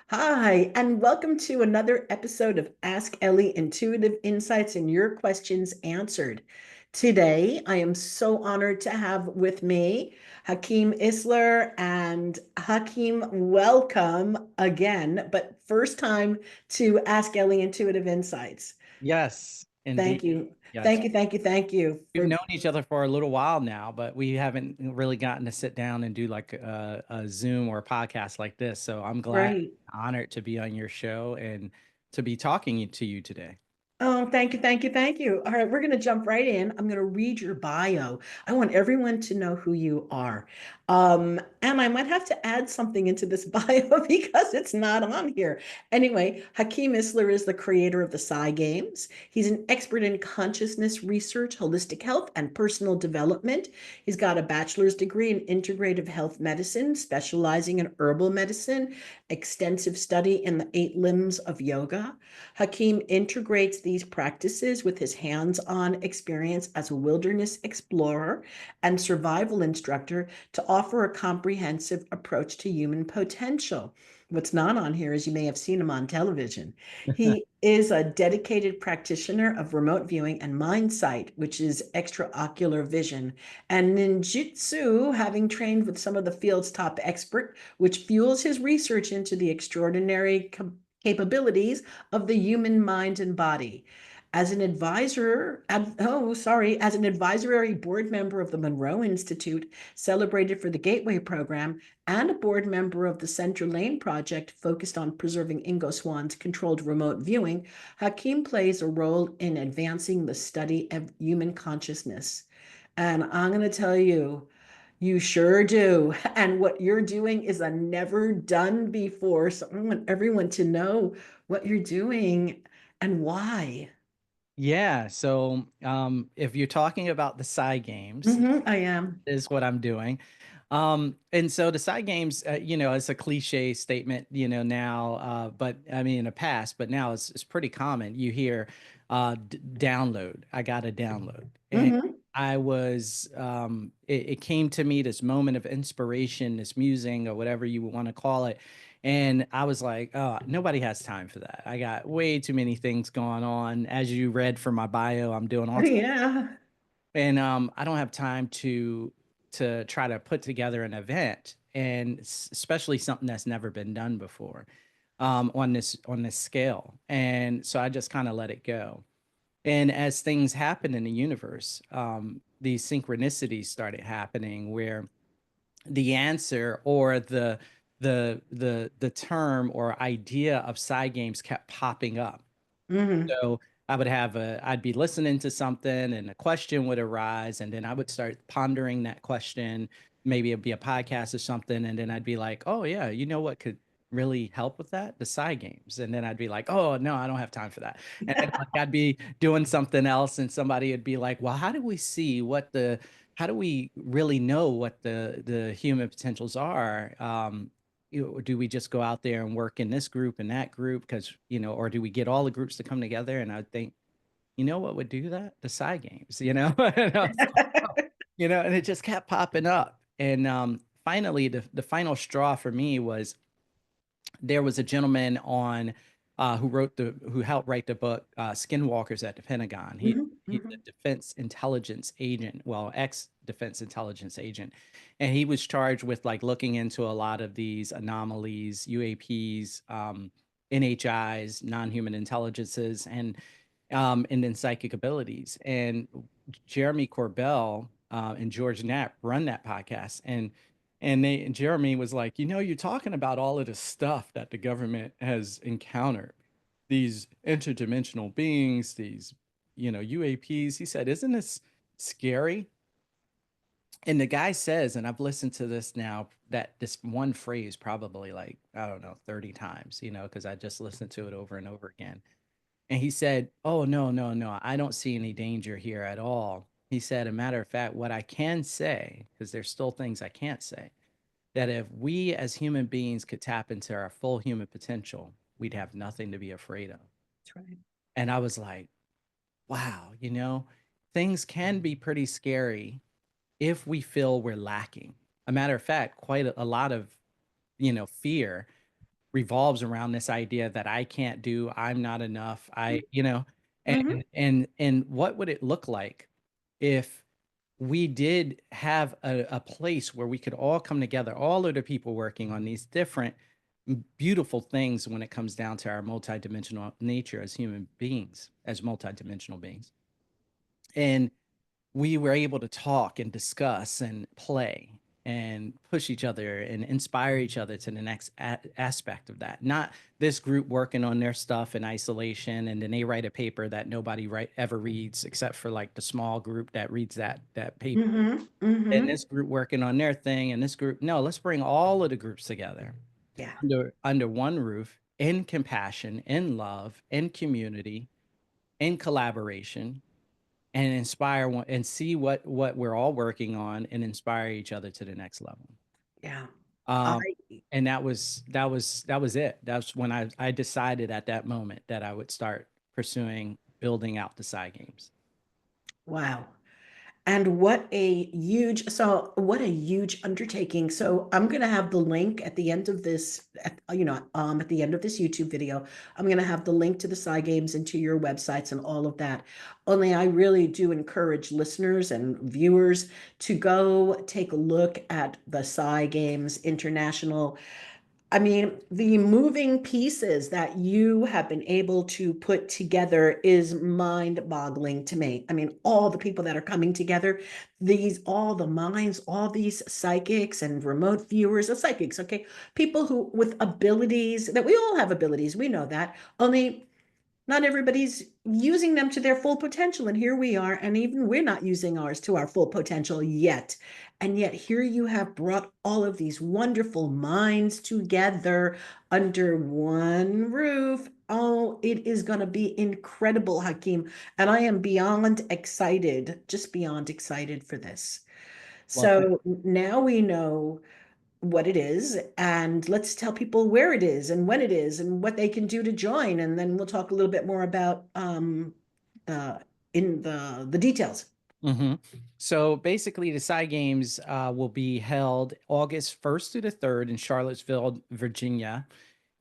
Hi, and welcome to another episode of Ask Elly Intuitive Insights and Your Questions Answered. Today, I am so honored to have with me Hakim Isler. And Hakim, welcome again, but first time to Ask Elly Intuitive Insights. Yes, Thank indeed. you. Yes. Thank you, thank you, thank you We've for known each other for a little while now, but we haven't really gotten to sit down and do like a Zoom or a podcast like this. So I'm glad, right. honored to be on your show and to be talking to you today. Oh, thank you, thank you, thank you. All right, we're going to jump right in. I'm going to read your bio. I want everyone to know who you are. And I might have to add something into this bio because it's not on here. Anyway, Hakim Isler is the creator of the Psi Games. He's an expert in consciousness research, holistic health, and personal development. He's got a bachelor's degree in integrative health medicine, specializing in herbal medicine, extensive study in the 8 limbs of yoga. Hakim integrates these practices with his hands-on experience as a wilderness explorer and survival instructor to offer a comprehensive approach to human potential. What's not on here is you may have seen him on television. He is a dedicated practitioner of remote viewing and mind sight, which is extraocular vision, and ninjutsu, having trained with some of the field's top expert, which fuels his research into the extraordinary capabilities of the human mind and body. As an advisor, as an advisory board member of the Monroe Institute, celebrated for the Gateway Program, and a board member of the Central Lane Project focused on preserving Ingo Swann's controlled remote viewing, Hakim plays a role in advancing the study of human consciousness. And I'm going to tell you, you sure do. And what you're doing is a never done before. So I want everyone to know what you're doing and why. Yeah. So if you're talking about the Psi Games, I am. is what I'm doing. And so the side games, it's a cliche statement, now, but I mean, in the past, but now it's pretty common. You hear download. I got a download. And Hmm. it came to me this moment of inspiration, this musing or whatever you want to call it. And I was like, oh, nobody has time for that. I got way too many things going on. As you read from my bio, I'm doing all Yeah. and I don't have time to try to put together an event, and especially something that's never been done before on this scale. And so I just kind of let it go. And as things happen in the universe, these synchronicities started happening where the answer or the term or idea of side games kept popping up. Hmm. So I'd be listening to something and a question would arise, and then I would start pondering that question. Maybe it'd be a podcast or something, and then I'd be like, oh, yeah, you know what could really help with that? The side games. And then I'd be like, oh, no, I don't have time for that. And then like, I'd be doing something else, and somebody would be like, well, how do we really know what the human potentials are? Do we just go out there and work in this group and that group because or do we get all the groups to come together? And I think, what would do that? The side games, And I was like, "Oh," and it just kept popping up. And finally, the final straw for me was there was a gentleman on who helped write the book Skinwalkers at the Pentagon. Hmm. He's a Hmm. defense intelligence agent, well, ex-defense intelligence agent, and he was charged with like looking into a lot of these anomalies, UAPs, NHIs, non-human intelligences, and then psychic abilities. And Jeremy Corbell and George Knapp run that podcast, and Jeremy was like, you're talking about all of the stuff that the government has encountered, these interdimensional beings, these, UAPs. He said, isn't this scary? And the guy says, and I've listened to this now, that this one phrase probably like, I don't know, 30 times, because I just listened to it over and over again. And he said, oh, no, no, no, I don't see any danger here at all. He said, a matter of fact, what I can say, because there's still things I can't say, that if we as human beings could tap into our full human potential, we'd have nothing to be afraid of. That's right. And I was like, wow, things can be pretty scary if we feel we're lacking. A matter of fact, quite a lot of, fear revolves around this idea that I can't do, I'm not enough, Mm-hmm. and what would it look like if we did have a place where we could all come together, all of the people working on these different beautiful things when it comes down to our multidimensional nature as human beings, as multidimensional beings. And we were able to talk and discuss and play and push each other and inspire each other to the next aspect of that. Not this group working on their stuff in isolation and then they write a paper that nobody ever reads except for like the small group that reads that paper. Mm-hmm. And Mm-hmm. this group working on their thing and this group. No, let's bring all of the groups together Yeah. under one roof in compassion, in love, in community, in collaboration and inspire one and see what we're all working on and inspire each other to the next level. Yeah. I Um, and that was it. That's when I decided at that moment that I would start pursuing building out the Psi Games. Wow. And what a huge undertaking. So I'm going to have the link at the end of this, at the end of this YouTube video, I'm going to have the link to the Psi Games and to your websites and all of that. Only I really do encourage listeners and viewers to go take a look at the Psi Games International. I mean, the moving pieces that you have been able to put together is mind-boggling to me. I mean, all the people that are coming together, all the minds, all these psychics and remote viewers of psychics, okay? People who with abilities that we all have abilities, we know that. Only not everybody's using them to their full potential. And here we are, and even we're not using ours to our full potential yet. And yet, here you have brought all of these wonderful minds together under one roof. Oh, it is going to be incredible, Hakim. And I am beyond excited, just beyond excited for this. Well, So now we know what it is, and let's tell people where it is and when it is and what they can do to join, and then we'll talk a little bit more about uh in the details. hmm So basically, the Psi Games will be held August 1st through the 3rd in Charlottesville, Virginia,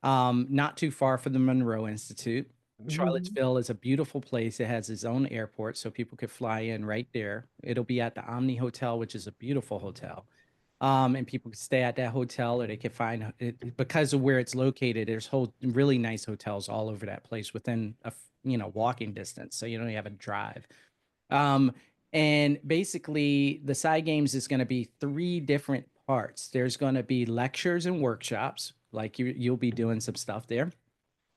not too far from the Monroe Institute. Mhm. Charlottesville is a beautiful place. It has its own airport, so people could fly in right there. It'll be at the Omni Hotel, which is a beautiful hotel. And people could stay at that hotel, or they could find it because of where it's located. There's really nice hotels all over that place within walking distance, so you don't have a drive. Um, and basically, the Side Games is going to be three different parts. There's going to be lectures and workshops, like you'll be doing some stuff there.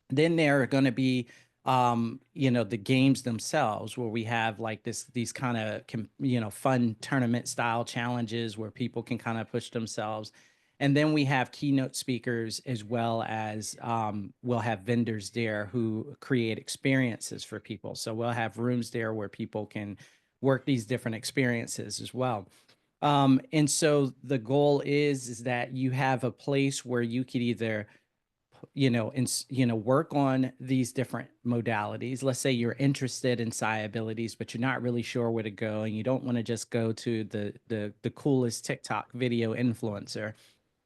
Then there are going to be the games themselves where we have like these kind of fun tournament style challenges where people can kind of push themselves. And then we have keynote speakers as well as we'll have vendors there who create experiences for people. So we'll have rooms there where people can work these different experiences as well. And so the goal is that you have a place where you could either work on these different modalities. Let's say you're interested in psi abilities, but you're not really sure where to go, and you don't want to just go to the coolest TikTok video influencer,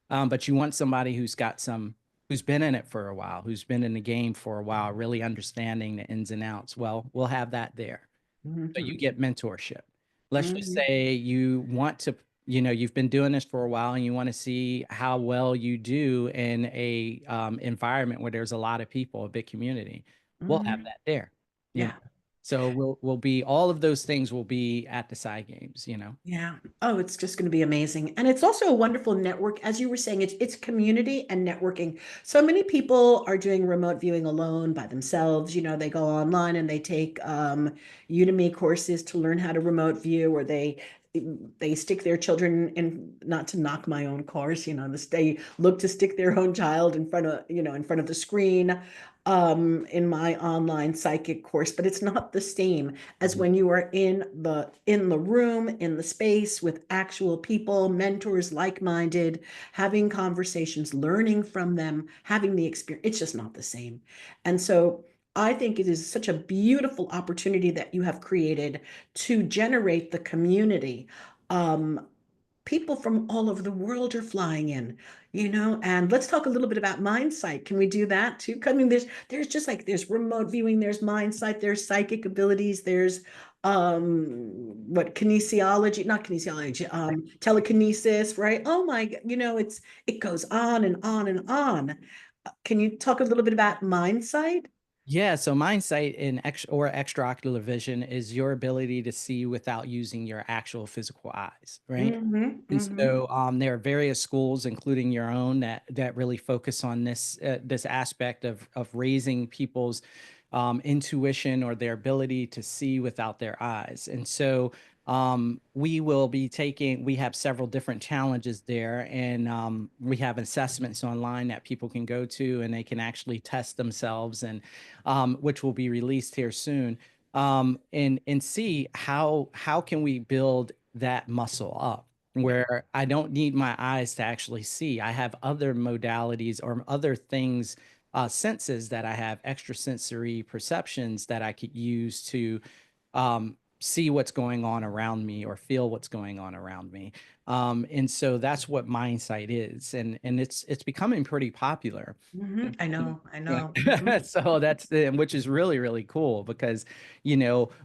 but you want somebody who's been in it for a while, who's been in the game for a while, really understanding the ins and outs. Well, we'll have that there. So you Mhm. get mentorship. Let's just Mhm. say you want to, you've been doing this for a while and you want to see how well you do in a environment where there's a lot of people, a big community. We'll have Mhm. that there, you know. Yeah. So we'll be all of those things will be at the side games. Yeah. Oh, it's just going to be amazing. And it's also a wonderful network. As you were saying, it's community and networking. So many people are doing remote viewing alone by themselves. They go online and they take Udemy courses to learn how to remote view, or they stick their children in, not to knock my own course, they look to stick their own child in front of the screen in my online psychic course, but it's not the same as Mhm. when you are in the room, in the space with actual people, mentors, like-minded, having conversations, learning from them, having the experience. It's just not the same. And so I think it is such a beautiful opportunity that you have created to generate the community. Um, People from all over the world are flying in. And let's talk a little bit about mind sight. Can we do that too? I mean, there's just like there's remote viewing, there's mind sight, there's psychic abilities, there's what kinesiology, not kinesiology, telekinesis, right? Oh my, it goes on and on and on. Can you talk a little bit about mind sight? Yeah, so mind sight in or extraocular vision is your ability to see without using your actual physical eyes, right? Mm-hmm, And mm-hmm, so there are various schools, including your own, that really focus on this aspect of raising people's intuition or their ability to see without their eyes. And so we have several different challenges there, and we have assessments online that people can go to, and they can actually test themselves, and which will be released here soon, and see how can we build that muscle up where I don't need my eyes to actually see. I have other modalities or other things, senses that I have, extrasensory perceptions that I could use to see what's going on around me or feel what's going on around me. And so that's what mindsight is, and it's becoming pretty popular. mm-hmm. I know, I Yeah. know. Mm-hmm, So which is really, really cool because,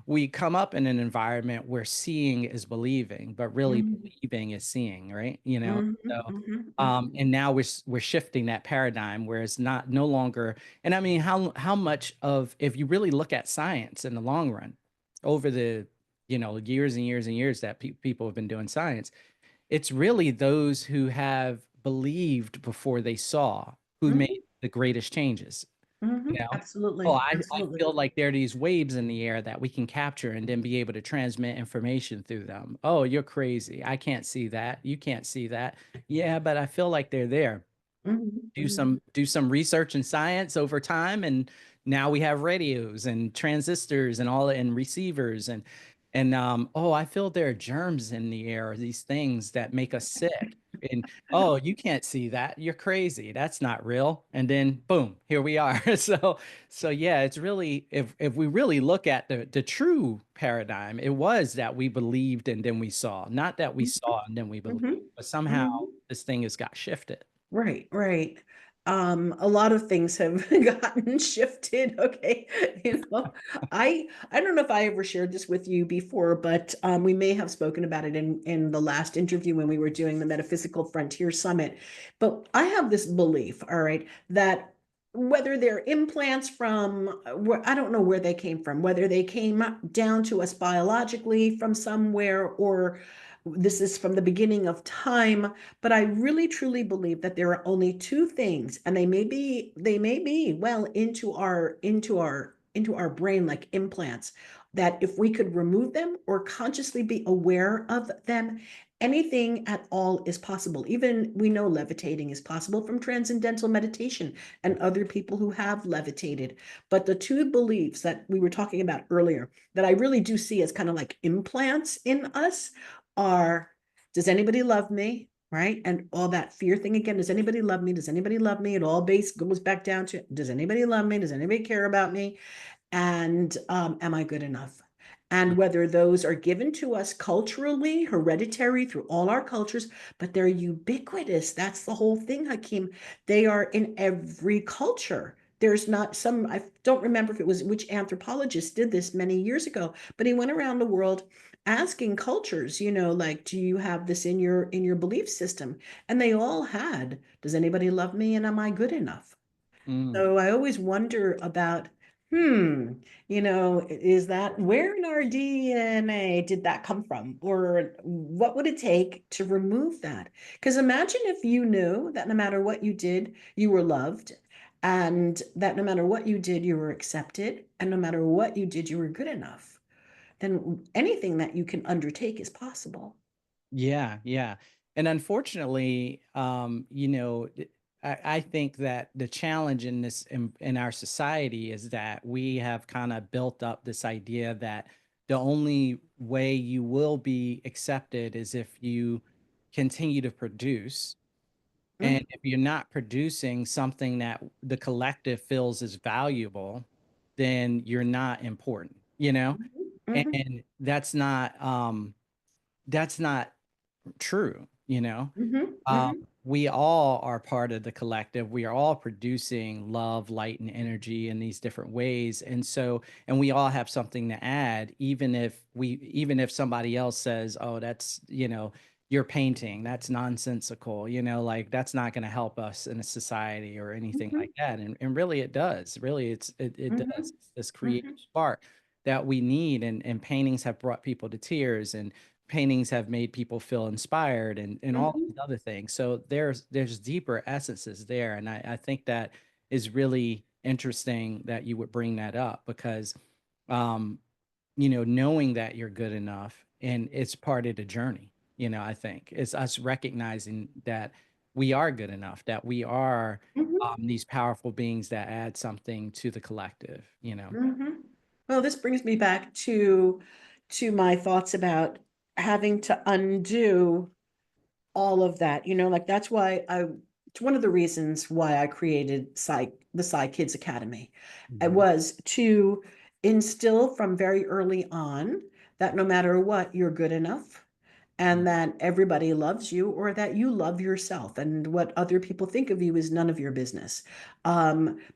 we come up in an environment where seeing is believing, but really mm-hmm, believing is seeing, right? mm-hmm, So, mm-hmm, mm-hmm. and now we're shifting that paradigm where it's not no longer, and I mean, how much of, if you really look at science in the long run, over the, years and years and years that people have been doing science, it's really those who have believed before they saw who made Mm-hmm. the greatest changes, you know? Oh, Absolutely, I absolutely. feel like there are these waves in the air that we can capture and then be able to transmit information through them. Oh, you're crazy. I can't see that. You can't see that. Yeah, but I feel like they're there. Mhm, do mhm, some do some research in science over time, and now we have radios and transistors and all, and receivers, and oh, I feel there are germs in the air, these things that make us sick. And oh, you can't see that, you're crazy, that's not real. And then boom, here we are. So yeah, it's really, if we really look at the true paradigm, it was that we believed and then we saw, not that we mhm, saw and then we believed, mhm, but somehow mhm. this thing has got shifted. Right, right. A lot of things have gotten shifted. Okay. I don't know if I ever shared this with you before, but we may have spoken about it in the last interview when we were doing the Metaphysical Frontier Summit. But I have this belief, all right, that whether they're implants from where I don't know where they came from, whether they came down to us biologically from somewhere, or this is from the beginning of time, but I really truly believe that there are only two things, and they may be well into our brain like implants, that if we could remove them or consciously be aware of them, anything at all is possible. Even we know levitating is possible from transcendental meditation and other people who have levitated. But the two beliefs that we were talking about earlier that I really do see as kind of like implants in us are, does anybody love me? Right? And all that fear thing again. Does anybody love me? Does anybody love me? It all base goes back down to, does anybody love me? Does anybody care about me? And am I good enough? And whether those are given to us culturally, hereditary through all our cultures, but they're ubiquitous. That's the whole thing, Hakim. They are in every culture. There's not some, I don't remember if it was which anthropologist did this many years ago, but he went around the world asking cultures, like, do you have this in your belief system? And they all had, does anybody love me? And am I good enough? Mm. So I always wonder about, is that where in our DNA did that come from? Or what would it take to remove that? Because imagine if you knew that no matter what you did, you were loved, and that no matter what you did, you were accepted, and no matter what you did, you were good enough. Then anything that you can undertake is possible. Yeah, yeah. And unfortunately, I think that the challenge in our society is that we have kind of built up this idea that the only way you will be accepted is if you continue to produce. Mhm, And if you're not producing something that the collective feels is valuable, then you're not important, mhm, mhm, And that's not true. mhm, Um, mhm. we all are part of the collective. We are all producing love, light, and energy in these different ways. And so, and we all have something to add, even if somebody else says, oh, that's, you're painting, that's nonsensical, like that's not going to help us in a society or anything like Mhm, that. And really it does. Really, it does. mhm, It's this creative mhm, spark that we need. And paintings have brought people to tears, and paintings have made people feel inspired, and all these mhm, other things. So there's deeper essences there. And I think that is really interesting that you would bring that up, because um, knowing that you're good enough, and it's part of the journey, I think it's us recognizing that we are good enough, that we are mhm, these powerful beings that add something to the collective. mhm. Well, this brings me back to my thoughts about having to undo all of that. Like that's why it's one of the reasons why I created the Psi Kids Academy. It Mhm. was to instill from very early on that no matter what, you're good enough, and that everybody loves you, or that you love yourself, and what other people think of you is none of your business.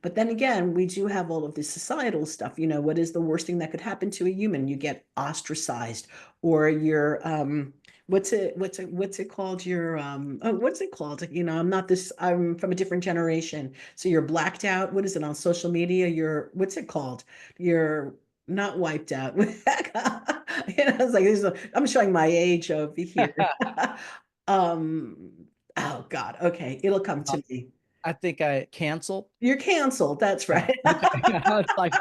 But then again, we do have all of this societal stuff. What is the worst thing that could happen to a human? You get ostracized, or you're what's it called? What's it called? I'm from a different generation. So you're blacked out. What is it on social media? What's it called? You're not wiped out. It's like I'm showing my age over here. Oh God. Okay, it'll come Uh, to me. I think I canceled. You're canceled. That's Yeah. right. Okay. It's like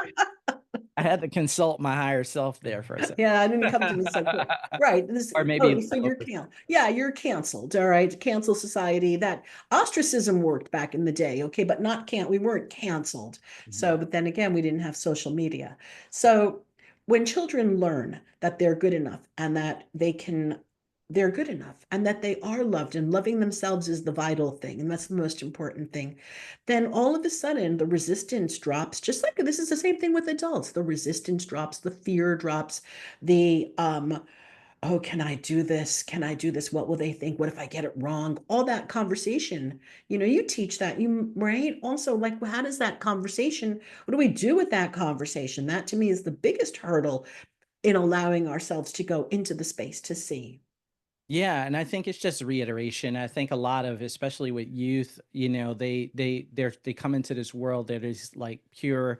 I had to consult my higher self there for a second. Yeah, I didn't come to me so quick. Right. Or maybe Oh, an so you're over. can yeah, you're canceled. All right. Cancel society. That ostracism worked back in the day, okay, but not we weren't canceled. So, Mhm. but then again, we didn't have social media. So when children learn that they're good enough, and that they're good enough, and that they are loved, and loving themselves is the vital thing, and that's the most important thing, then all of a sudden the resistance drops. Just like this is the same thing with adults. The resistance drops, the fear drops, the oh, can I do this? Can I do this? What will they think? What if I get it wrong? All that conversation, you teach that, right? Also, like, how does that conversation, what do we do with that conversation? That to me is the biggest hurdle in allowing ourselves to go into the space to see. Yeah, and I think it's just reiteration. I think a lot of, especially with youth, they come into this world that is like pure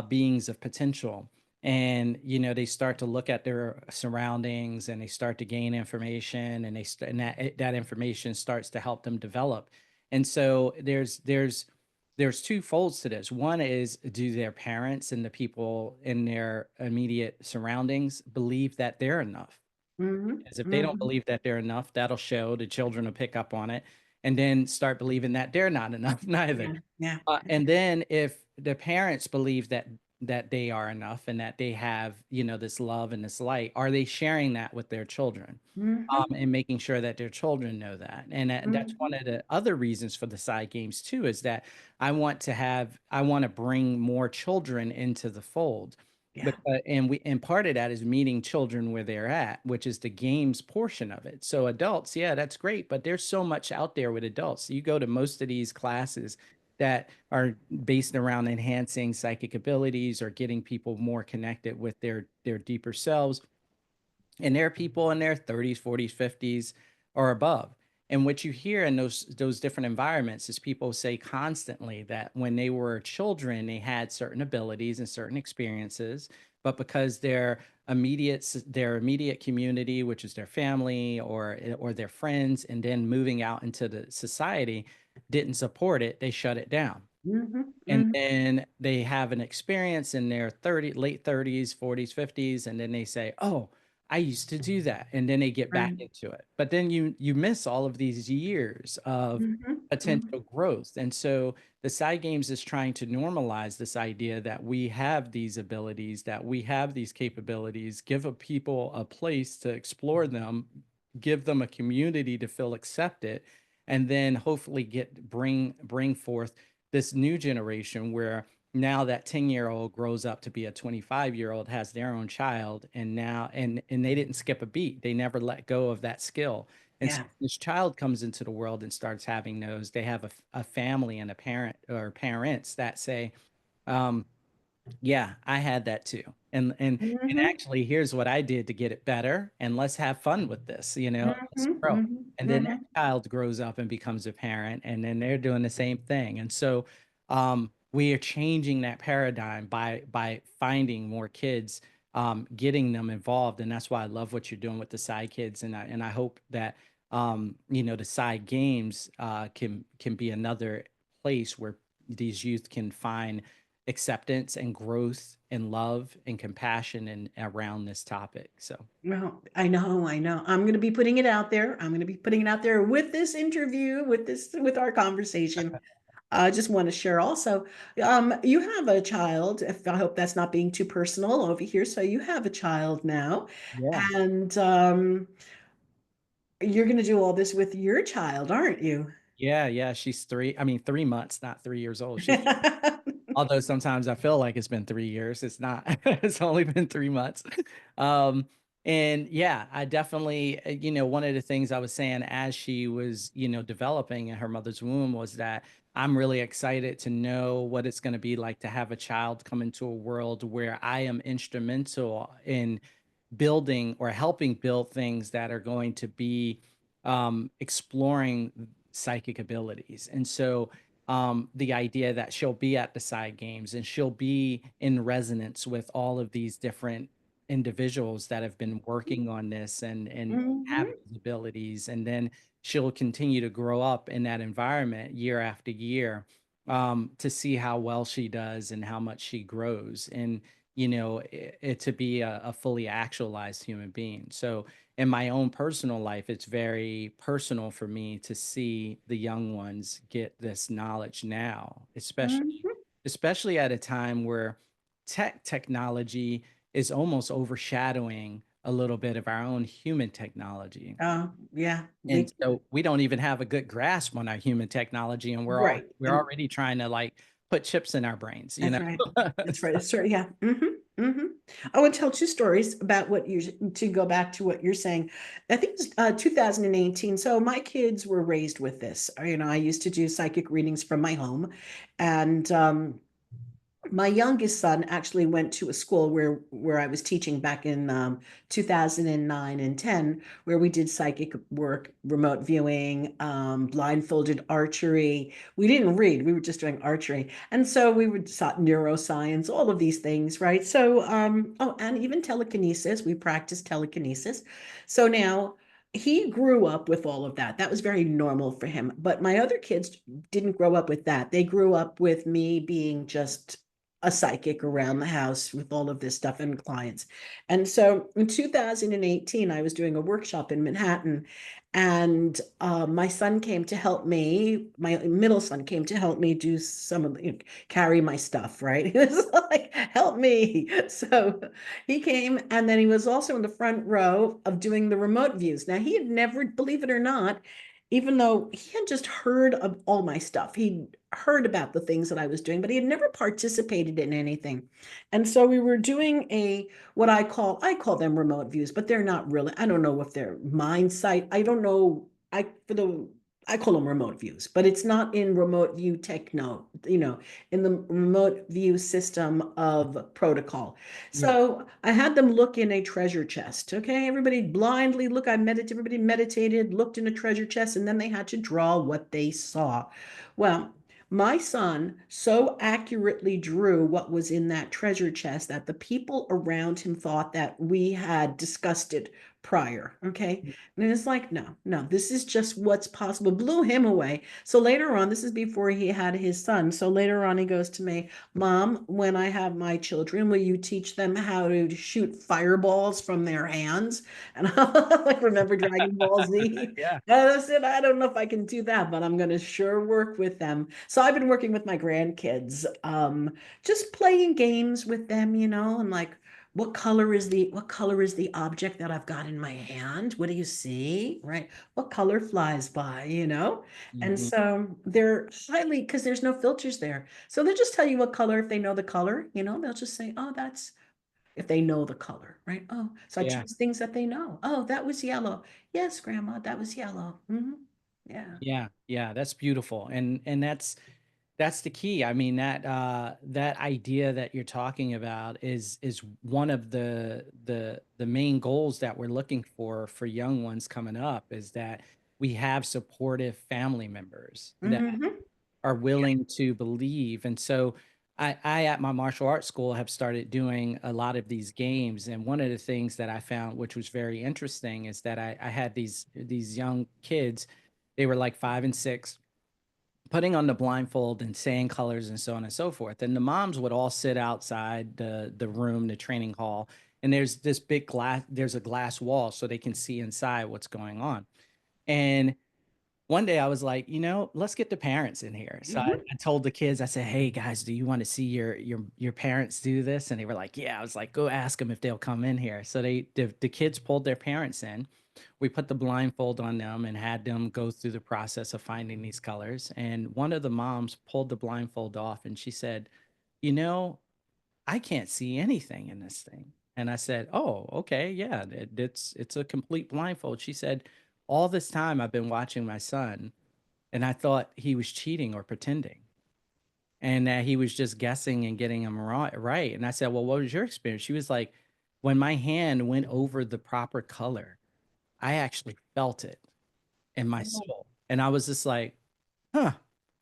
beings of potential. And they start to look at their surroundings, and they start to gain information, and and that information starts to help them develop. And so there's two folds to this. One is, do their parents and the people in their immediate surroundings believe that they're enough? Hmm. Because if they don't Hmm. believe that they're enough, that'll show. The children will pick up on it, and then start believing that they're not enough neither. Yeah, yeah. And then if the parents believe that they are enough, and that they have, this love and this light, are they sharing that with their children? Hmm. And making sure that their children know that. And that's one Hmm. of the other reasons for the side games too, is that I want to bring more children into the fold. Yeah. Because, and part of that is meeting children where they're at, which is the games portion of it. So adults, yeah, that's great, but there's so much out there with adults. You go to most of these classes that are based around enhancing psychic abilities, or getting people more connected with their deeper selves, and there are people in their 30s, 40s, 50s, or above. And what you hear in those different environments is people say constantly that when they were children, they had certain abilities and certain experiences, but because their immediate community, which is their family or their friends, and then moving out into the society, didn't support it, they shut it down. Hmm. And Hmm. then they have an experience in their late 30s, 40s, 50s, and then they say, "Oh, I used to do that." And then they get back Right. into it. But then you miss all of these years of Hmm. potential growth. And so the side games is trying to normalize this idea that we have these abilities, that we have these capabilities, give people a place to explore them, give them a community to feel accepted, and then hopefully bring forth this new generation where now that 10-year-old grows up to be a 25-year-old, has their own child, and now and they didn't skip a beat. They never let go of that skill. And so Yeah. this child comes into the world and starts having those, they have a family and a parent or parents that say, um, yeah, I had that too. And Hmm. actually, here's what I did to get it better, and let's have fun with this, let's Hmm. grow. Hmm. And then that Hmm. child grows up and becomes a parent, and then they're doing the same thing. And so we are changing that paradigm by finding more kids, getting them involved. And that's why I love what you're doing with the side kids. And I hope that the side games can be another place where these youth can find acceptance and growth and love and compassion and around this topic. So Well, I know, I know. I'm going to be putting it out there. I'm going to be putting it out there with this interview, with our conversation. I just want to share also, you have a child. If I hope that's not being too personal over here. So you have a child now, yeah. and you're going to do all this with your child, aren't you? Yeah, she's 3 months, not 3 years old. She's Although sometimes I feel like it's been 3 years, it's not. It's only been 3 months. Um, and yeah, I definitely, one of the things I was saying as she was, developing in her mother's womb was that I'm really excited to know what it's going to be like to have a child come into a world where I am instrumental in building or helping build things that are going to be exploring psychic abilities. And so the idea that she'll be at the side games and she'll be in resonance with all of these different individuals that have been working on this and have Hmm. these abilities. And then she'll continue to grow up in that environment year after year, to see how well she does and how much she grows. And it to be a fully actualized human being. So in my own personal life, it's very personal for me to see the young ones get this knowledge now, Hmm. especially at a time where technology is almost overshadowing a little bit of our own human technology. Yeah, And big, so we don't even have a good grasp on our human technology, and right. we're And already trying to like put chips in our brains, that's right. That's right. So, That's right. Yeah. I want to tell two stories about to go back to what you're saying. I think it's 2018. So my kids were raised with this. I used to do psychic readings from my home, and my youngest son actually went to a school where I was teaching back in 2009 and 10, where we did psychic work, remote viewing, blindfolded archery. We didn't read, we were just doing archery. And so we would taught neuroscience, all of these things, right? So, oh, and even telekinesis, we practiced telekinesis. So now he grew up with all of that. That was very normal for him. But my other kids didn't grow up with that. They grew up with me being just a psychic around the house with all of this stuff and clients. And so in 2018, I was doing a workshop in Manhattan, and my son came to help me. My middle son came to help me do some of carry my stuff, right? He was like, help me. So he came, and then he was also in the front row of doing the remote views. Now, he had never, believe it or not, even though he had just heard of all my stuff, he'd heard about the things that I was doing, but he had never participated in anything. And so we were doing what I call them remote views, but they're not really, I don't know if they're mind sight. I don't know. I call them remote views, but it's not in remote view techno, in the remote view system of protocol. yeah. So I had them look in a treasure chest. Okay, everybody blindly look. Everybody meditated, looked in a treasure chest, and then they had to draw what they saw. Well, my son so accurately drew what was in that treasure chest that the people around him thought that we had discussed it prior. Okay. And it's like, no, no, this is just what's possible. Blew him away. So later on, this is before he had his son. So later on, he goes to me, Mom, when I have my children, will you teach them how to shoot fireballs from their hands? And I like, remember Dragon Ball Z? Yeah. And I said, I don't know if I can do that, but I'm going to sure work with them. So I've been working with my grandkids, just playing games with them, and like, what color is the object that I've got in my hand? What do you see? Right? What color flies by, And Mhm. so they're highly, because there's no filters there. So they'll just tell you what color if they know the color, they'll just say, oh, if they know the color, right? Oh, so I Yeah. choose things that they know. Oh, that was yellow. Yes, Grandma, that was yellow. Yeah. Yeah. Yeah. That's beautiful. And that's the key. I mean, that idea that you're talking about is one of the main goals that we're looking for young ones coming up, is that we have supportive family members that Hmm. are willing to believe. And so I at my martial arts school have started doing a lot of these games. And one of the things that I found, which was very interesting, is that I had these young kids, they were like 5 and 6, putting on the blindfold and saying colors and so on and so forth. And the moms would all sit outside the room, the training hall, and there's this big glass, there's a glass wall so they can see inside what's going on. And one day I was like, let's get the parents in here. So Hmm. I told the kids, I said, hey guys, do you want to see your parents do this? And they were like, yeah. I was like, go ask them if they'll come in here. So the kids pulled their parents in. We put the blindfold on them and had them go through the process of finding these colors. And one of the moms pulled the blindfold off and she said, you know, I can't see anything in this thing. And I said, oh, okay, yeah, it's a complete blindfold. She said, all this time I've been watching my son and I thought he was cheating or pretending and that he was just guessing and getting them right. And I said, well, what was your experience? She was like, when my hand went over the proper color, I actually felt it in my soul. And I was just like, huh,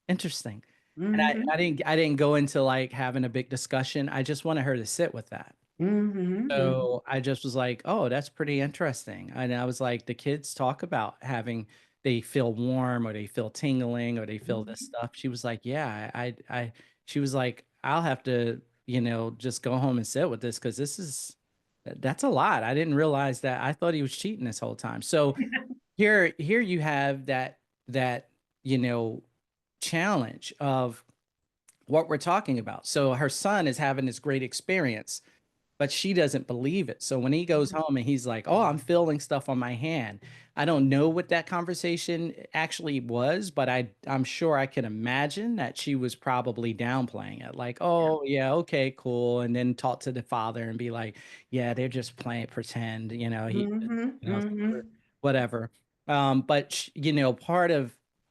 interesting. And I Hmm. didn't go into like having a big discussion. I just wanted her to sit with that. Hmm. So I just was like, oh, that's pretty interesting. And I was like, the kids talk about having, they feel warm or they feel tingling or they feel this Hmm. stuff. She was like, yeah, she was like, I'll have to, just go home and sit with this because that's a lot. I didn't realize that. I thought he was cheating this whole time. So here you have that, you know, challenge of what we're talking about. So her son is having this great experience, but she doesn't believe it. So when he goes home and he's like, "Oh, I'm feeling stuff on my hand." I don't know what that conversation actually was, but I'm sure I can imagine that she was probably downplaying it. Like, "Oh, yeah, okay, cool." And then talk to the father and be like, "Yeah, they're just playing pretend, he Hmm. Hmm. whatever." But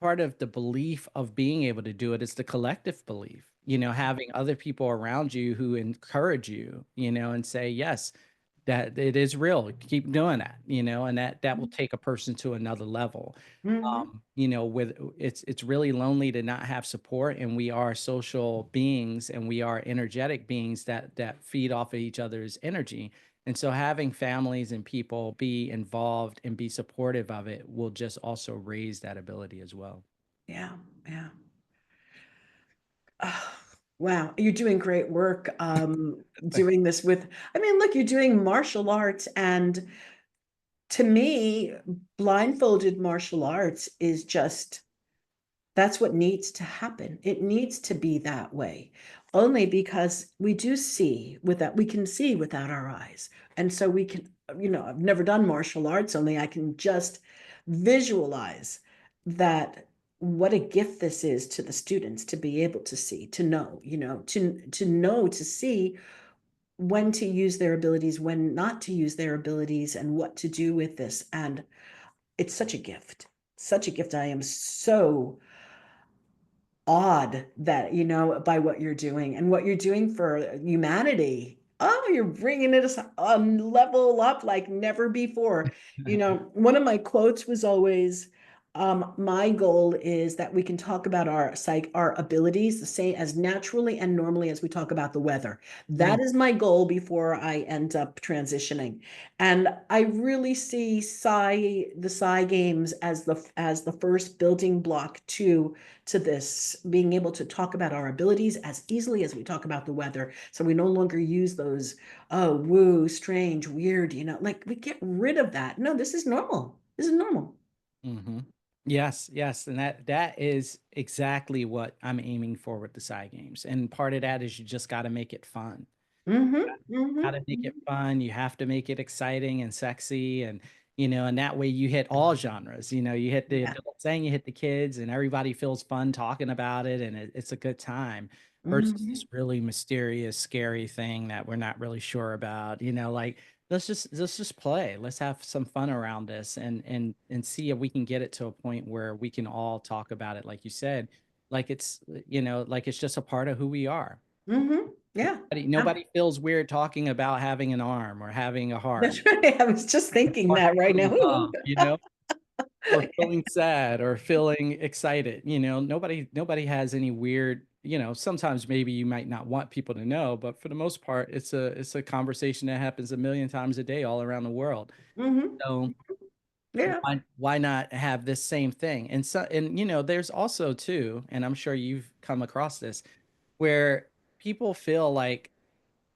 part of the belief of being able to do it is the collective belief, having other people around you who encourage you, and say, yes, that it is real. Keep doing that, and that will take a person to another level. Hmm. With it's really lonely to not have support, and we are social beings and we are energetic beings that feed off of each other's energy. And so having families and people be involved and be supportive of it will just also raise that ability as well. Yeah. Yeah. Oh, wow, you're doing great work doing this with, I mean, look, you're doing martial arts, and to me, blindfolded martial arts is just that's what needs to happen. It needs to be that way, only because we do see with that, we can see without our eyes. And so we can, I've never done martial arts, only I can just visualize that what a gift this is to the students to be able to see, to know, to know, to see when to use their abilities, when not to use their abilities, and what to do with this. And it's such a gift, such a gift. I am so awed that by what you're doing and what you're doing for humanity. Oh, you're bringing it a level up like never before. One of my quotes was always, my goal is that we can talk about our abilities the same as naturally and normally as we talk about the weather. Mm, That is my goal before I end up transitioning. And I really see the Psi Games as the first building block to this, being able to talk about our abilities as easily as we talk about the weather. So we no longer use those, oh, woo, strange, weird, like we get rid of that. No, this is normal. This is normal. hmm Yes, yes, and that is exactly what I'm aiming for with the side games. And part of that is you just got to make it fun. Mm-hmm. Got to make Mm-hmm. it fun. You have to make it exciting and sexy, and and that way you hit all genres. You hit the Yeah. adults and you hit the kids, and everybody feels fun talking about it, and it's a good time versus Hmm. this really mysterious, scary thing that we're not really sure about. Like let's just play. Let's have some fun around this and see if we can get it to a point where we can all talk about it, like you said, like like it's just a part of who we are. Hmm. Yeah. Nobody feels weird talking about having an arm or having a heart That's right. I was just thinking or that right feeling now. dumb, Ooh. or feeling sad or feeling excited. Nobody has any weird, sometimes maybe you might not want people to know, but for the most part, it's a conversation that happens a million times a day all around the world. Hmm. So Yeah. why not have this same thing? And there's also too, and I'm sure you've come across this, where people feel like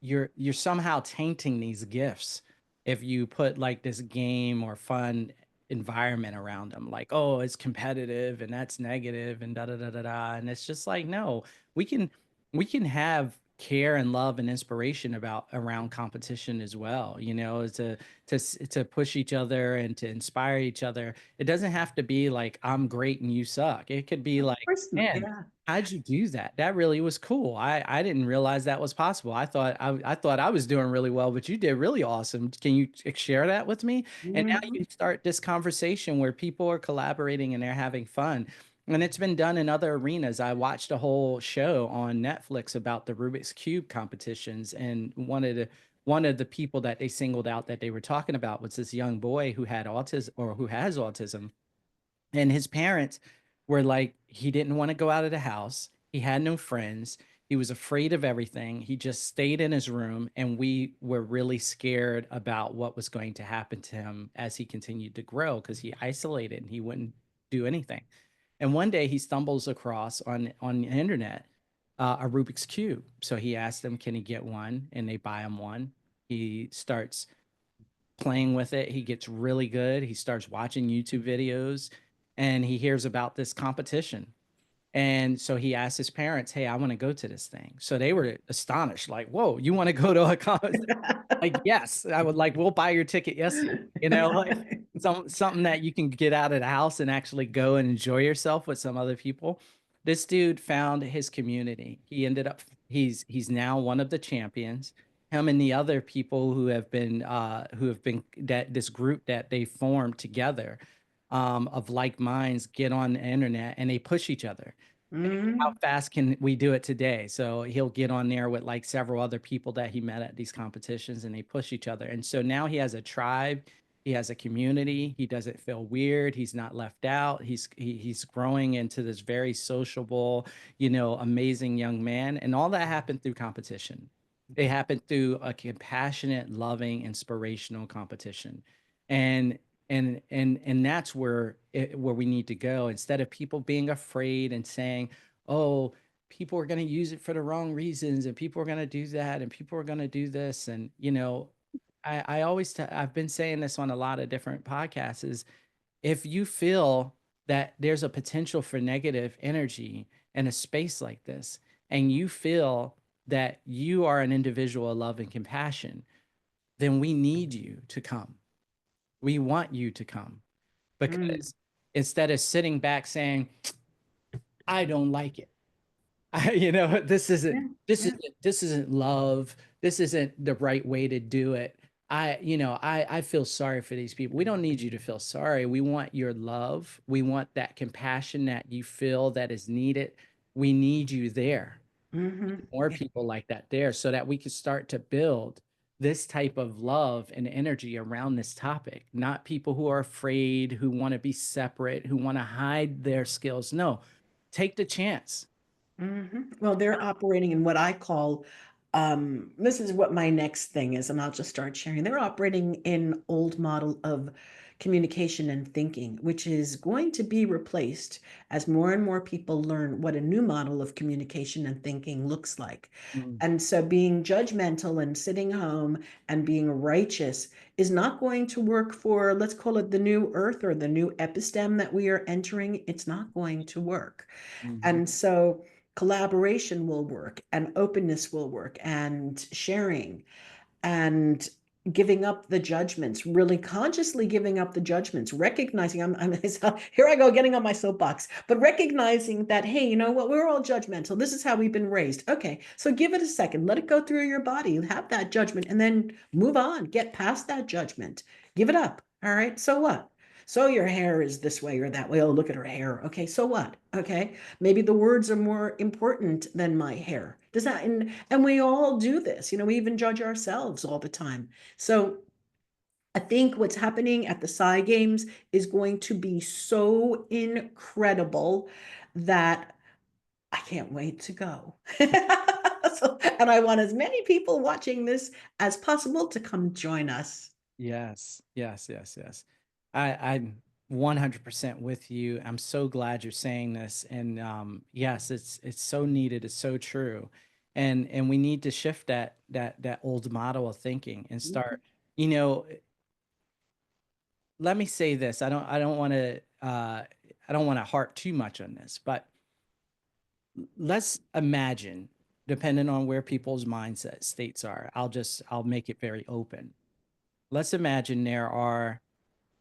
you're somehow tainting these gifts if you put like this game or fun environment around them, like, oh, it's competitive and that's negative and da da da da da. And it's just like, no, we can have care and love and inspiration about around competition as well, to push each other and to inspire each other. It doesn't have to be like I'm great and you suck. It could be Of like, course not. man, Yeah. how'd you do that? That really was cool. I didn't realize that was possible. I thought I was doing really well, but you did really awesome. Can you share that with me? And now Hmm. you start this conversation where people are collaborating and they're having fun. And it's been done in other arenas. I watched a whole show on Netflix about the Rubik's Cube competitions, and one of the people that they singled out that they were talking about was this young boy who had autism, or who has autism, and his parents were like, he didn't want to go out of the house. He had no friends. He was afraid of everything. He just stayed in his room. And we were really scared about what was going to happen to him as he continued to grow, because he isolated and he wouldn't do anything. And one day he stumbles across on the internet a Rubik's Cube. So he asked them, can he get one? And they buy him one. He starts playing with it. He gets really good. He starts watching YouTube videos and he hears about this competition. And so he asked his parents, hey, I want to go to this thing. So they were astonished, like, whoa, you want to go to a competition? Like, yes, I would, like, we'll buy your ticket yesterday, like something that you can get out of the house and actually go and enjoy yourself with some other people. This dude found his community. He ended up, he's now one of the champions. Him and the other people who have been that this group that they formed together, of like minds, get on the internet and they push each other. How Hmm. fast can we do it today? So he'll get on there with like several other people that he met at these competitions, and they push each other. And so now he has a tribe, he has a community. He doesn't feel weird. He's not left out. He's growing into this very sociable, amazing young man. And all that happened through competition. It happened through a compassionate, loving, inspirational competition. And and that's where we need to go, instead of people being afraid and saying, oh, people are going to use it for the wrong reasons, and people are going to do that, and people are going to do this. And I've been saying this on a lot of different podcasts, is if you feel that there's a potential for negative energy in a space like this, and you feel that you are an individual of love and compassion, then we need you to come. We want you to come, Hmm. because instead of sitting back saying, I don't like it, this isn't Yeah. this Yeah. isn't this isn't love. This isn't the right way to do it. I feel sorry for these people. We don't need you to feel sorry. We want your love. We want that compassion that you feel that is needed. We need you there. Hmm. More Yeah. people like that there, so that we can start to build this type of love and energy around this topic. Not people who are afraid, who want to be separate, who want to hide their skills. No, take the chance. Well, they're operating in what I call, this is what my next thing is, and I'll just start sharing. They're operating in old model of communication and thinking, which is going to be replaced as more and more people learn what a new model of communication and thinking looks like. Mm, And so being judgmental and sitting home and being righteous is not going to work for, let's call it the new earth or the new episteme that we are entering. It's not going to work. mhm, And so collaboration will work and openness will work and sharing and giving up the judgments, really consciously giving up the judgments, recognizing I'm here I go getting on my soapbox, but recognizing that, hey, you know what, we're all judgmental. This is how we've been raised. Okay, so give it a second, let it go through your body, have that judgment, and then move on, get past that judgment, give it up. All right, so what? So your hair is this way or that way. Oh, look at her hair. Okay, so what? Okay, maybe the words are more important than my hair. Does that, and we all do this, we even judge ourselves all the time. So I think what's happening at the Psi Games is going to be so incredible that I can't wait to go. And I want as many people watching this as possible to come join us. Yes, yes, yes, yes. I'm 100% with you. I'm so glad you're saying this. And yes, it's so needed. It's so true. And we need to shift that old model of thinking and start, you know, let me say this. I don't want to harp too much on this, but let's imagine, depending on where people's mindset states are, I'll make it very open. Let's imagine there are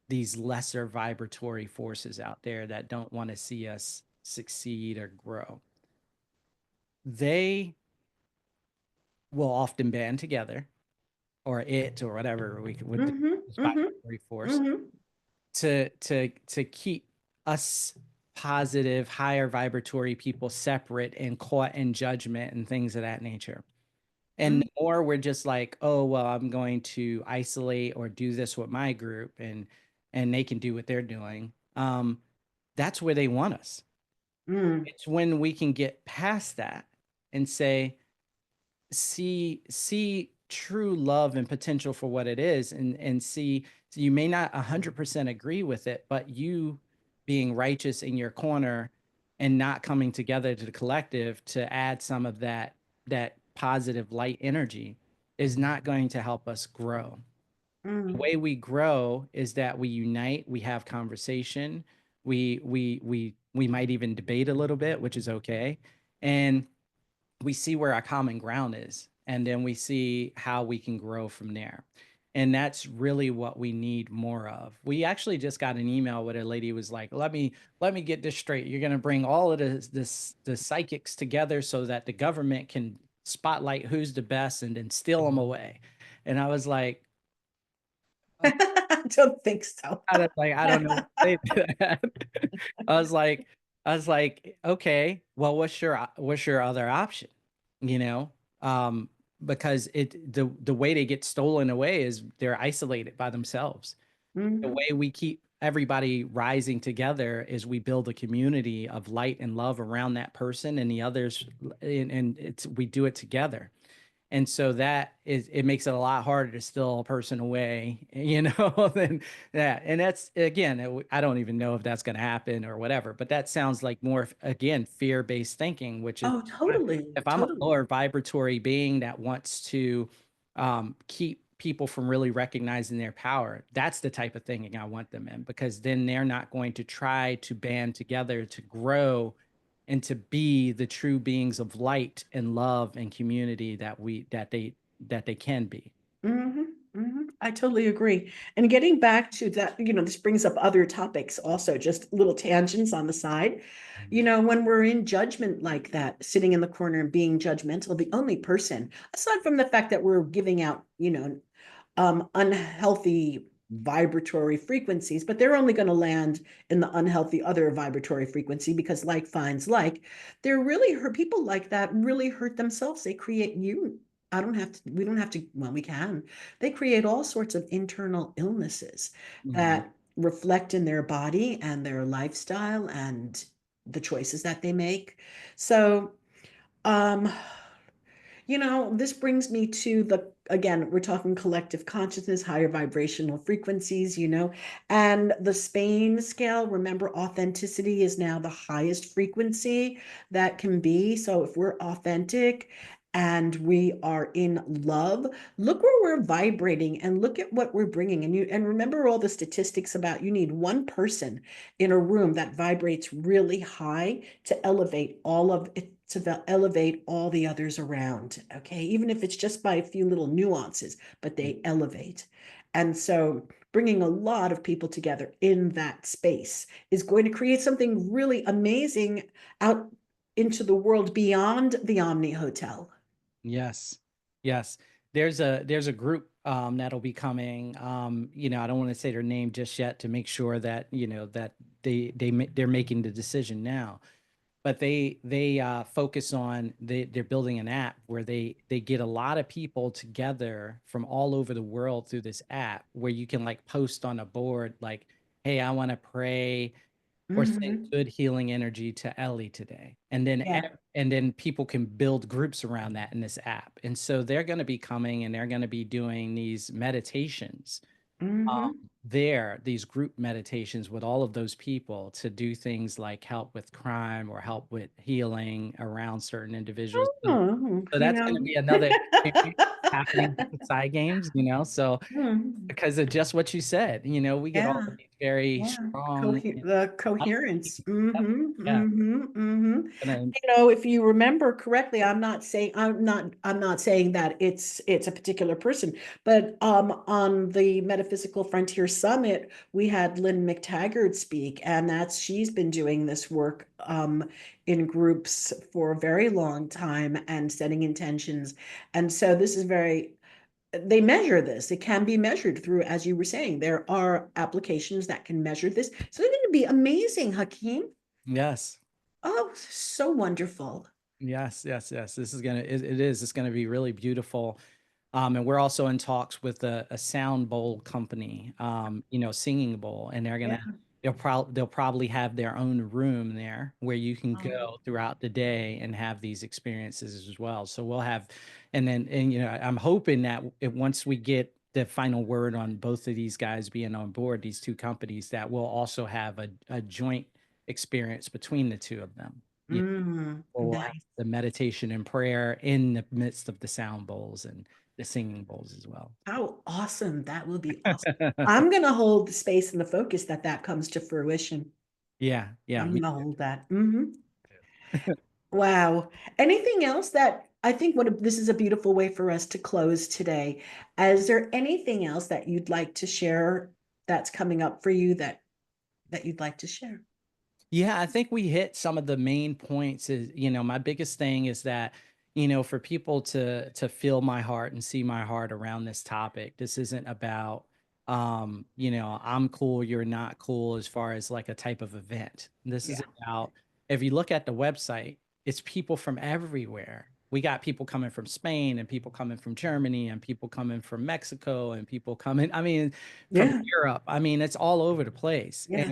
these lesser vibratory forces out there that don't want to see us succeed or grow. They will often band together, or it, or whatever we could with Mm-hmm, this mm-hmm, vibratory force, mm-hmm, to keep us positive, higher vibratory people separate and caught in judgment and things of that nature. And the more we're just like, oh, well, I'm going to isolate or do this with my group, and they can do what they're doing. That's where they want us. mm-hmm, It's when we can get past that and say, see true love and potential for what it is, and see, so you may not 100% agree with it, but you being righteous in your corner and not coming together to the collective to add some of that positive light energy is not going to help us grow. The mm-hmm, way we grow is that we unite, we have conversation, we might even debate a little bit, which is okay, and we see where our common ground is, and then we see how we can grow from there. And that's really what we need more of. We actually just got an email where a lady was like, let me get this straight. You're going to bring all of the psychics together so that the government can spotlight who's the best and then steal them away. And I was like, I don't think so. I don't know what to say to that. I was like, okay, well, what's your other option? You know, um, because the way they get stolen away is they're isolated by themselves. The Mhm, way we keep everybody rising together is we build a community of light and love around that person and the others, and it's we do it together. And so that is, it makes it a lot harder to steal a person away, than that. And that's, again, I don't even know if that's going to happen or whatever, but that sounds like more, again, fear-based thinking, which is oh, totally, if I'm a totally. lower vibratory being that wants to keep people from really recognizing their power, that's the type of thinking I want them in, because then they're not going to try to band together to grow and to be the true beings of light and love and community that they can be. Hmm, hmm, I totally agree. And getting back to that, this brings up other topics also, just little tangents on the side. When we're in judgment like that, sitting in the corner and being judgmental, the only person, aside from the fact that we're giving out, unhealthy vibratory frequencies, but they're only going to land in the unhealthy other vibratory frequency because like finds like. They're really hurt. People like that really hurt themselves. They create you. I don't have to, we don't have to, well, we can. They create all sorts of internal illnesses Mhm. that reflect in their body and their lifestyle and the choices that they make. So, um, this brings me to again, we're talking collective consciousness, higher vibrational frequencies, and the Spain scale. Remember, authenticity is now the highest frequency that can be. So if we're authentic and we are in love, look where we're vibrating and look at what we're bringing. And remember all the statistics about you need one person in a room that vibrates really high to elevate all of it, to elevate all the others around. Okay. Even if it's just by a few little nuances, but they elevate. And so bringing a lot of people together in that space is going to create something really amazing out into the world beyond the Omni Hotel. Yes. Yes. There's a group that'll be coming. I don't want to say their name just yet to make sure that, that they're making the decision now. But they focus on they're building an app where they get a lot of people together from all over the world through this app where you can like post on a board like, hey, I want to pray or send Mhm. good healing energy to Elly today. And then people can build groups around that in this app. And so they're going to be coming and they're going to be doing these meditations Mhm. these group meditations with all of those people to do things like help with crime or help with healing around certain individuals. Oh, So that's going to be another experience happening with the Psi Games, So Mhm. because of just what you said, we get all Yeah. of these very Yeah, strong, the coherence. yeah, gonna, If you remember correctly, I'm not saying that it's a particular person, but on the Metaphysical Frontier Summit, we had Lynn McTaggart speak, and she's been doing this work in groups for a very long time and setting intentions. And so this is very they measure this. It can be measured through, as you were saying, there are applications that can measure this. So it's going to be amazing, Hakeem. yes. Oh, so wonderful. Yes, yes, yes. This is it is. It's gonna be really beautiful. And we're also in talks with a sound bowl company, singing bowl, and Yeah. they'll probably have their own room there where you can Oh, go throughout the day and have these experiences as well. So we'll have, and I'm hoping that once we get the final word on both of these guys being on board, these two companies, that we'll also have a joint experience between the two of them. Or we'll have nice. the meditation and prayer in the midst of the sound bowls and the singing bowls as well. How awesome. That will be awesome. I'm going to hold the space and the focus that comes to fruition. Yeah, yeah, I'm me going to hold that. too. Wow. Anything else that I think this is a beautiful way for us to close today. Is there anything else that you'd like to share that's coming up for you that you'd like to share? Yeah, I think we hit some of the main points. Is my biggest thing is that for people to feel my heart and see my heart around this topic. This isn't about I'm cool, you're not cool as far as like a type of event. This is Yeah. about, if you look at the website, it's people from everywhere. We got people coming from Spain and people coming from Germany and people coming from Mexico and people coming, I mean, from Yeah. Europe. I mean, it's all over the place. Yeah.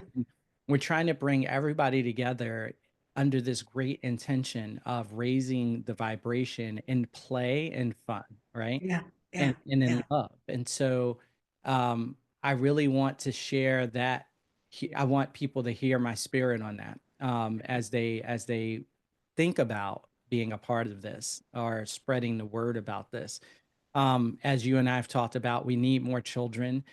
We're trying to bring everybody together under this great intention of raising the vibration in play and fun, right? Yeah. And in Yeah. love. And so I really want to share that. I want people to hear my spirit on that as they think about being a part of this or spreading the word about this. As you and I have talked about, we need more children.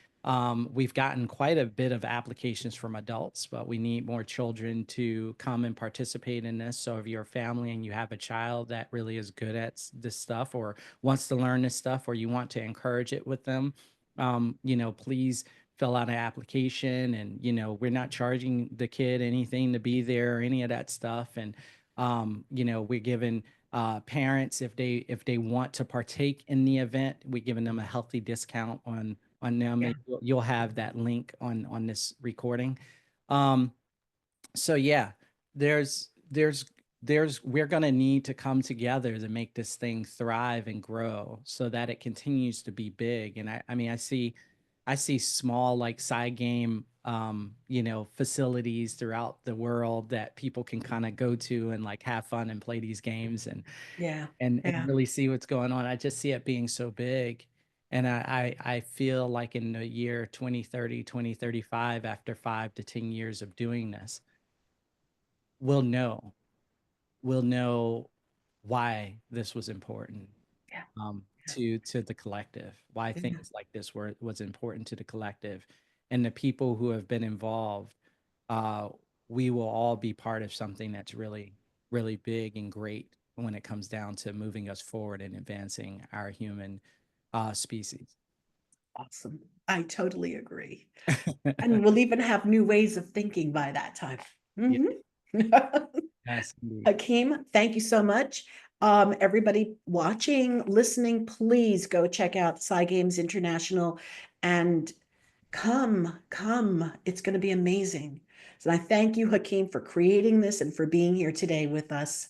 We've gotten quite a bit of applications from adults, but we need more children to come and participate in this. So if you're a family and you have a child that really is good at this stuff or wants to learn this stuff, or you want to encourage it with them, please fill out an application. And, we're not charging the kid anything to be there or any of that stuff. And, we're giving parents, if they want to partake in the event, we're giving them a healthy discount on them, Yeah. and you'll have that link on this recording. um so yeah, there's we're going to need to come together to make this thing thrive and grow so that it continues to be big. And I mean, I see small like side game facilities throughout the world that people can kind of go to and like have fun and play these games Yeah. and Yeah. really see what's going on. I just see it being so big. And I feel like in the year 2030, 2035, after 5 to 10 years of doing this, we'll know, we'll know why this was important Yeah. to the collective, why Yeah. things like this was important to the collective, and the people who have been involved. Uh, we will all be part of something that's really really big and great when it comes down to moving us forward and advancing our human species. Awesome. I totally agree. And we'll even have new ways of thinking by that time. Yeah, Mhm. yes, indeed. Hakim, thank you so much. Everybody watching, listening, please go check out Psi Games International and come. It's going to be amazing. So I thank you, Hakim, for creating this and for being here today with us.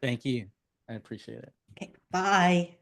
Thank you. I appreciate it. Okay, bye.